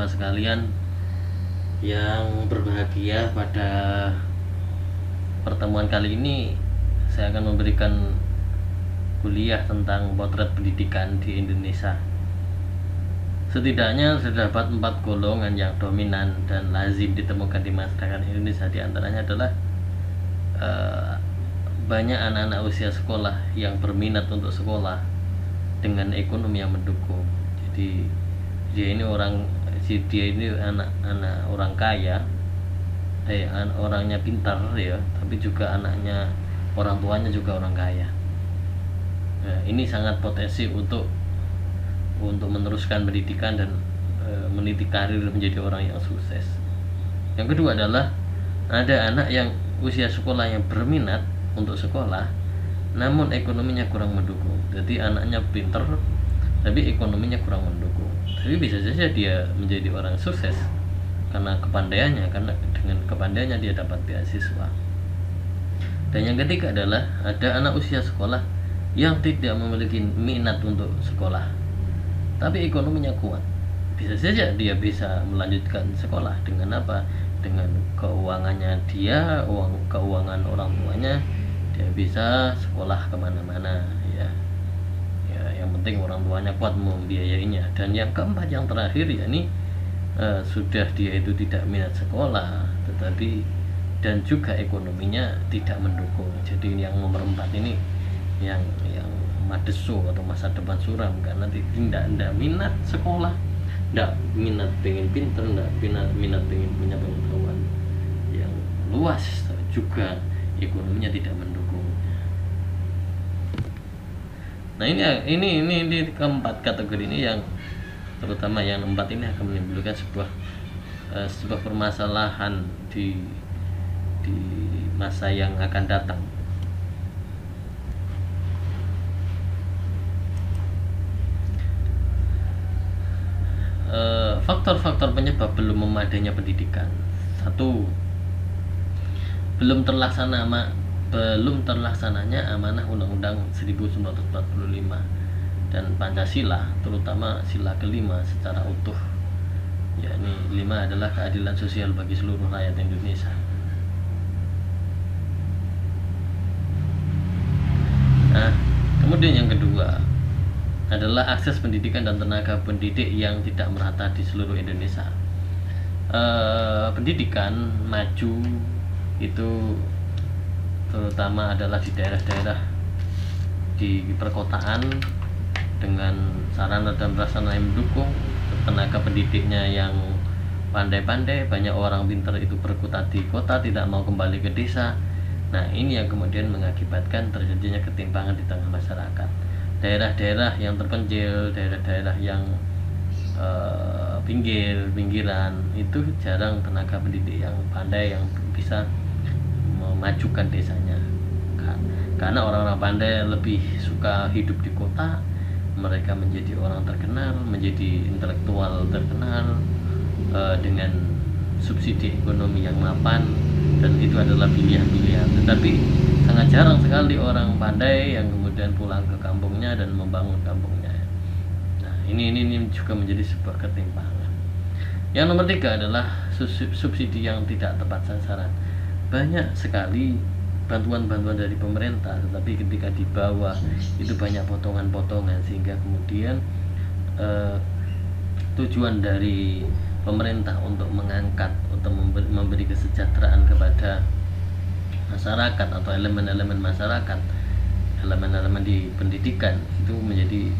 sekalian yang berbahagia, pada pertemuan kali ini saya akan memberikan kuliah tentang potret pendidikan di Indonesia. Setidaknya terdapat 4 golongan yang dominan dan lazim ditemukan di masyarakat Indonesia. Di antaranya adalah banyak anak-anak usia sekolah yang berminat untuk sekolah dengan ekonomi yang mendukung. Jadi dia ini anak orang kaya, orangnya pintar ya, tapi juga anaknya orang tuanya juga orang kaya. Nah, ini sangat potensi untuk meneruskan pendidikan dan meniti karir menjadi orang yang sukses. Yang kedua adalah ada anak yang usia sekolah yang berminat untuk sekolah, namun ekonominya kurang mendukung. Jadi anaknya pintar, tapi ekonominya kurang mendukung. Tapi bisa saja dia menjadi orang sukses karena kepandaiannya, karena dengan kepandaiannya dia dapat beasiswa. Dan yang ketiga adalah ada anak usia sekolah yang tidak memiliki minat untuk sekolah, tapi ekonominya kuat. Bisa saja dia bisa melanjutkan sekolah dengan apa? Dengan keuangannya dia, keuangan orang tuanya, dia bisa sekolah kemana-mana ya. Yang penting orang tuanya kuat membiayainya. Dan yang keempat, yang terakhir, yakni sudah dia itu tidak minat sekolah, tetapi dan juga ekonominya tidak mendukung. Jadi yang nomor 4 ini yang madesu atau masa depan suram, karena tidak minat sekolah, tidak minat pengen pinter, tidak minat pengen punya pengetahuan yang luas, juga ekonominya tidak mendukung. Nah ini keempat kategori ini, yang terutama yang 4 ini akan menimbulkan sebuah permasalahan di masa yang akan datang. Faktor-faktor penyebab belum memadainya pendidikan. 1. Belum terlaksananya amanah Undang-Undang 1945 dan Pancasila, terutama sila kelima secara utuh, yakni 5 adalah keadilan sosial bagi seluruh rakyat Indonesia. Nah, kemudian yang kedua adalah akses pendidikan dan tenaga pendidik yang tidak merata di seluruh Indonesia. Pendidikan maju itu terutama adalah di daerah-daerah di perkotaan dengan sarana dan prasarana yang mendukung, tenaga pendidiknya yang pandai-pandai, banyak orang pintar itu berkutat di kota, tidak mau kembali ke desa. Nah, ini yang kemudian mengakibatkan terjadinya ketimpangan di tengah masyarakat. Daerah-daerah yang terpencil, daerah-daerah yang pinggiran itu jarang tenaga pendidik yang pandai yang bisa memajukan desanya, karena orang-orang pandai lebih suka hidup di kota. Mereka menjadi orang terkenal, menjadi intelektual terkenal dengan subsidi ekonomi yang mapan, dan itu adalah pilihan-pilihan. Tetapi sangat jarang sekali orang pandai yang kemudian pulang ke kampungnya dan membangun kampungnya. Nah, ini juga menjadi sebuah ketimpangan. Yang nomor 3 adalah subsidi yang tidak tepat sasaran. Banyak sekali bantuan-bantuan dari pemerintah, tetapi ketika di bawah itu banyak potongan-potongan, sehingga kemudian tujuan dari pemerintah untuk mengangkat, untuk memberi kesejahteraan kepada masyarakat atau elemen-elemen masyarakat, elemen-elemen di pendidikan itu menjadi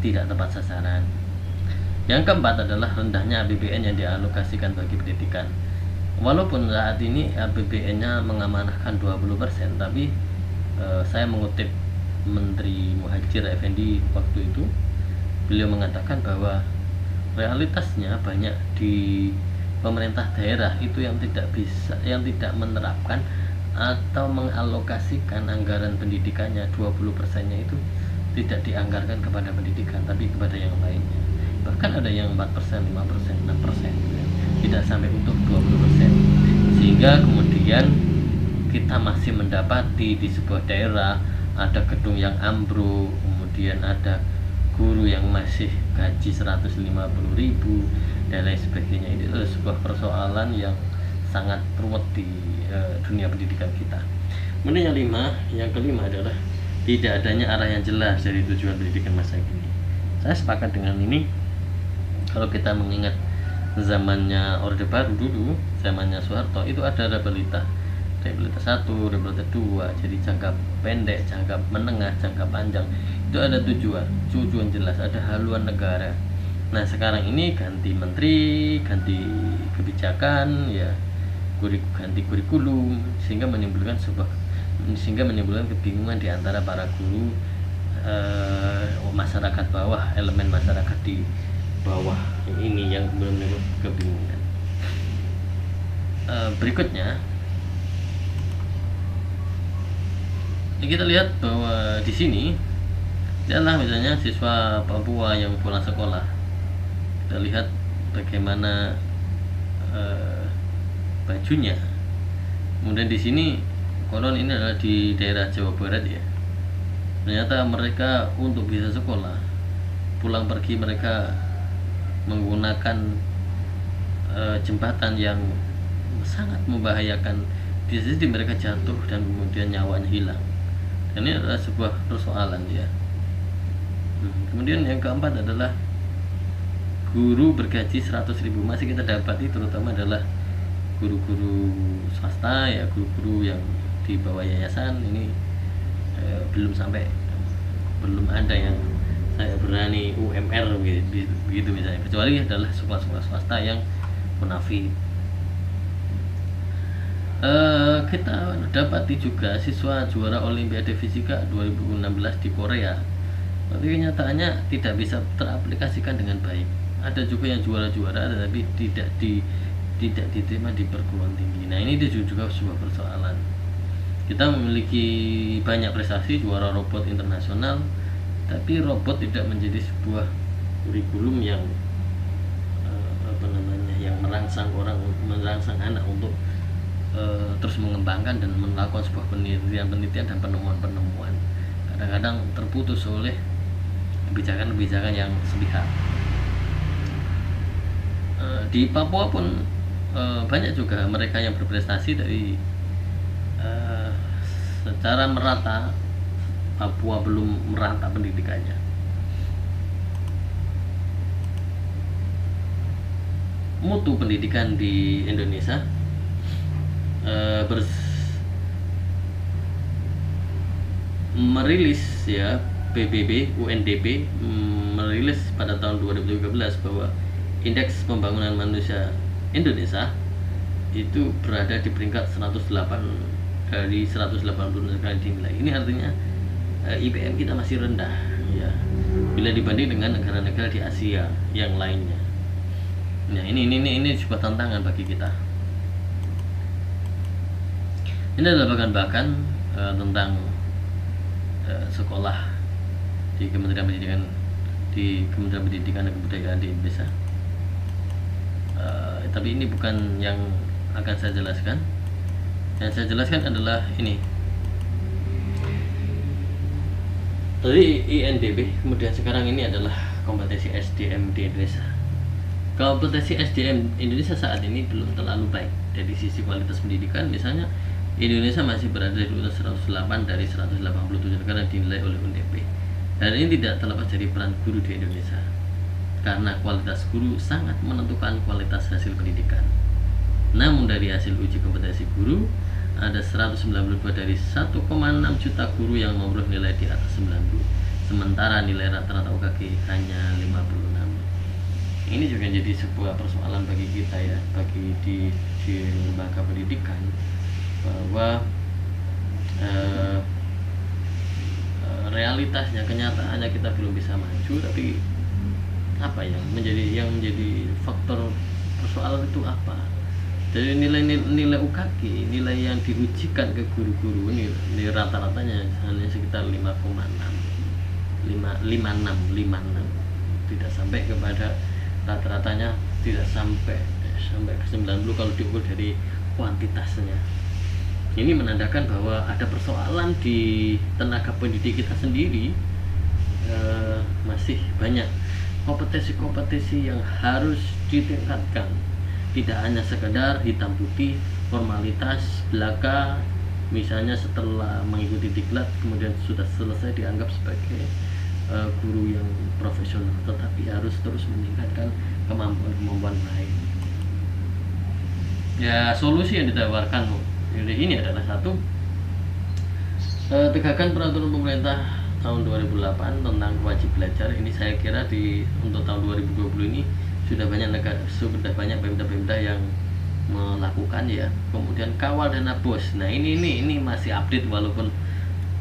tidak tepat sasaran. Yang keempat adalah rendahnya APBN yang dialokasikan bagi pendidikan. Walaupun saat ini APBN-nya mengamanahkan 20%, tapi saya mengutip Menteri Muhadjir Effendi waktu itu, beliau mengatakan bahwa realitasnya banyak di pemerintah daerah itu yang tidak menerapkan atau mengalokasikan anggaran pendidikannya, 20%-nya itu tidak dianggarkan kepada pendidikan, tapi kepada yang lainnya. Bahkan ada yang 4%, 5%, 6%, tidak sampai untuk 20%. Sehingga kemudian kita masih mendapati di sebuah daerah ada gedung yang ambruk, kemudian ada guru yang masih gaji 150.000 dan lain sebagainya. Ini adalah sebuah persoalan yang sangat ruwet di dunia pendidikan kita. Kemudian yang kelima adalah tidak adanya arah yang jelas dari tujuan pendidikan masa kini. Saya sepakat dengan ini. Kalau kita mengingat zamannya Orde Baru dulu, zamannya Soeharto, itu ada repelita 1, repelita 2, jadi jangka pendek, jangka menengah, jangka panjang. Itu ada tujuan jelas, ada haluan negara. Nah sekarang ini ganti menteri, ganti kebijakan, ya ganti kurikulum, sehingga menimbulkan kebingungan di antara para guru, masyarakat bawah, elemen masyarakat di bawah ini yang belum kebingungan. Berikutnya kita lihat bahwa di sini adalah misalnya siswa Papua yang pulang sekolah. Kita lihat bagaimana bajunya. Kemudian di sini konon ini adalah di daerah Jawa Barat ya. Ternyata mereka untuk bisa sekolah, pulang pergi mereka menggunakan jembatan yang sangat membahayakan. Di sini mereka jatuh dan kemudian nyawanya hilang. Dan ini adalah sebuah persoalan ya. Kemudian yang keempat adalah guru bergaji 100.000 masih kita dapati, terutama adalah guru-guru swasta ya, guru-guru yang di bawah yayasan ini belum ada yang saya berani UMR begitu misalnya, kecuali adalah sekolah-sekolah swasta yang munafik. Kita dapati juga siswa juara Olimpiade Fisika 2016 di Korea, tapi kenyataannya tidak bisa teraplikasikan dengan baik. Ada juga yang juara-juara tetapi tidak diterima di perguruan tinggi. Nah ini juga sebuah persoalan. Kita memiliki banyak prestasi, juara robot internasional, tapi robot tidak menjadi sebuah kurikulum yang yang merangsang anak untuk terus mengembangkan dan melakukan sebuah penelitian dan penemuan. Kadang-kadang terputus oleh kebijakan-kebijakan yang sepihak. Di Papua pun banyak juga mereka yang berprestasi dari secara merata. Papua belum merata pendidikannya. Mutu pendidikan di Indonesia merilis ya, PBB UNDP merilis pada tahun 2013 bahwa indeks pembangunan manusia Indonesia itu berada di peringkat 108 dari 180 negara dinilai. Ini artinya IPM kita masih rendah ya, bila dibanding dengan negara-negara di Asia yang lainnya. Nah ini sebuah tantangan bagi kita. Ini adalah bahkan tentang sekolah di Kementerian Pendidikan dan Kebudayaan di Indonesia. Tapi ini bukan yang akan saya jelaskan. Yang saya jelaskan adalah ini. Tadi INDB, kemudian sekarang ini adalah kompetensi SDM di Indonesia. Kompetensi SDM Indonesia saat ini belum terlalu baik dari sisi kualitas pendidikan. Misalnya Indonesia masih berada di urutan 108 dari 187 negara yang dinilai oleh UNDP. Dan ini tidak terlepas dari peran guru di Indonesia, karena kualitas guru sangat menentukan kualitas hasil pendidikan. Namun dari hasil uji kompetensi guru, ada 192 dari 1,6 juta guru yang memperoleh nilai di atas 90, sementara nilai rata-rata UKG hanya 56. Ini juga jadi sebuah persoalan bagi kita ya, bagi di lembaga pendidikan, bahwa realitasnya, kenyataannya kita belum bisa maju. Tapi apa yang menjadi faktor persoalan itu apa? Jadi nilai UKG, nilai yang diujikan ke guru-guru ini rata-ratanya hanya sekitar 5,6, tidak sampai kepada rata-ratanya, tidak sampai ke 90 kalau diukur dari kuantitasnya. Ini menandakan bahwa ada persoalan di tenaga pendidik kita sendiri, Mas masih banyak kompetensi-kompetensi yang harus ditingkatkan. Tidak hanya sekedar hitam putih formalitas belaka, misalnya setelah mengikuti diklat kemudian sudah selesai dianggap sebagai guru yang profesional, tetapi harus terus meningkatkan kemampuan lain. Ya, solusi yang ditawarkan ini adalah satu, tegakkan peraturan pemerintah tahun 2008 tentang wajib belajar. Ini saya kira untuk tahun 2020 ini sudah banyak pemda-pemda yang melakukan ya. Kemudian kawal dana BOS. Nah, ini masih update walaupun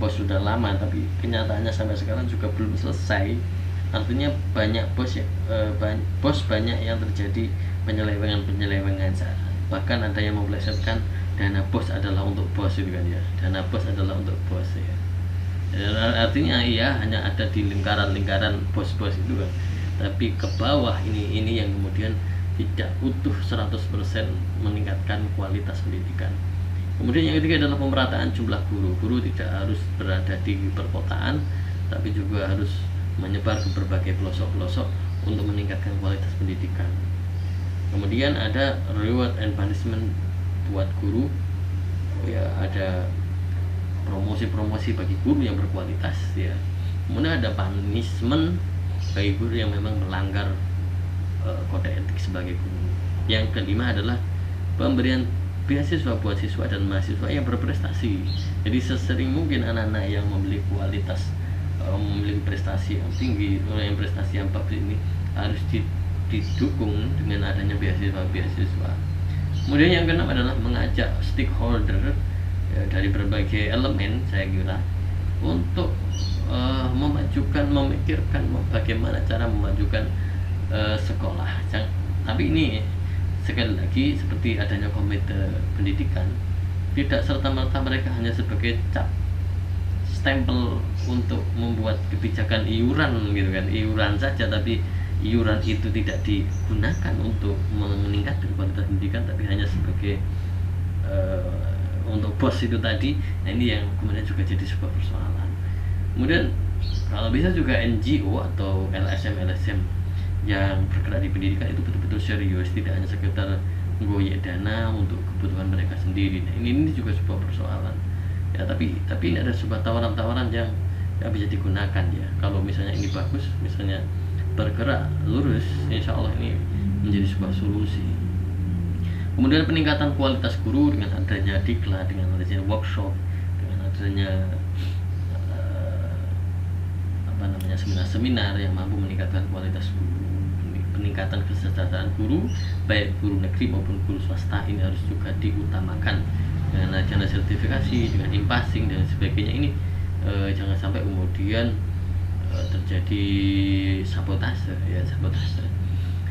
BOS sudah lama, tapi kenyataannya sampai sekarang juga belum selesai. Artinya banyak BOS banyak yang terjadi penyelewengan. Bahkan ada yang memplesetkan dana BOS adalah untuk BOS itu kan ya. Dana BOS adalah untuk BOS ya. Artinya iya, hanya ada di lingkaran BOS-BOS itu kan. Tapi ke bawah ini yang kemudian tidak utuh 100% meningkatkan kualitas pendidikan. Kemudian yang ketiga adalah pemerataan jumlah guru. Guru tidak harus berada di perkotaan, tapi juga harus menyebar ke berbagai pelosok-pelosok untuk meningkatkan kualitas pendidikan. Kemudian ada reward and punishment buat guru. Ya, ada promosi bagi guru yang berkualitas ya. Kemudian ada punishment bagi guru yang memang melanggar kode etik sebagai guru. Yang kelima adalah pemberian beasiswa buat siswa dan mahasiswa yang berprestasi. Jadi sesering mungkin anak-anak yang memiliki kualitas, memiliki prestasi yang tinggi, yang prestasi yang bagus ini harus didukung dengan adanya beasiswa. Kemudian yang keenam adalah mengajak stakeholder dari berbagai elemen, saya kira, untuk memikirkan bagaimana cara memajukan sekolah. Tapi ini sekali lagi seperti adanya komite pendidikan, tidak serta-merta mereka hanya sebagai cap stempel untuk membuat kebijakan iuran gitu kan, iuran saja, tapi iuran itu tidak digunakan untuk meningkatkan kualitas pendidikan, tapi hanya sebagai untuk bos itu tadi. Nah, ini yang kemudian juga jadi sebuah persoalan. Kemudian kalau bisa juga NGO atau LSM yang bergerak di pendidikan itu betul-betul serius, tidak hanya sekedar goyek dana untuk kebutuhan mereka sendiri. Nah, ini juga sebuah persoalan ya, tapi ini ada sebuah tawaran-tawaran yang bisa digunakan ya. Kalau misalnya ini bagus, misalnya bergerak lurus, insya Allah ini menjadi sebuah solusi. Kemudian peningkatan kualitas guru dengan adanya diklat, dengan adanya workshop, dengan adanya seminar-seminar yang mampu meningkatkan kualitas guru, peningkatan kesejahteraan guru, baik guru negeri maupun guru swasta, ini harus juga diutamakan dengan adanya sertifikasi, dengan impasing dan sebagainya. Ini jangan sampai kemudian terjadi sabotase.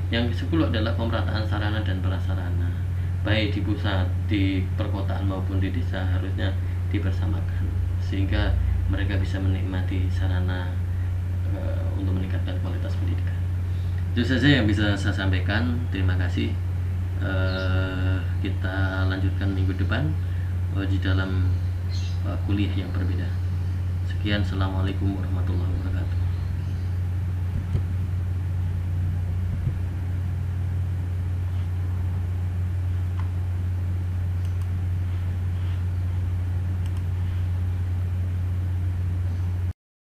Yang ke-10 adalah pemerataan sarana dan prasarana, baik di pusat, di perkotaan maupun di desa, harusnya dibersamakan sehingga mereka bisa menikmati sarana untuk meningkatkan kualitas pendidikan. Itu saja yang bisa saya sampaikan. Terima kasih. Kita lanjutkan minggu depan di dalam kuliah yang berbeda. Sekian, assalamualaikum warahmatullahi wabarakatuh.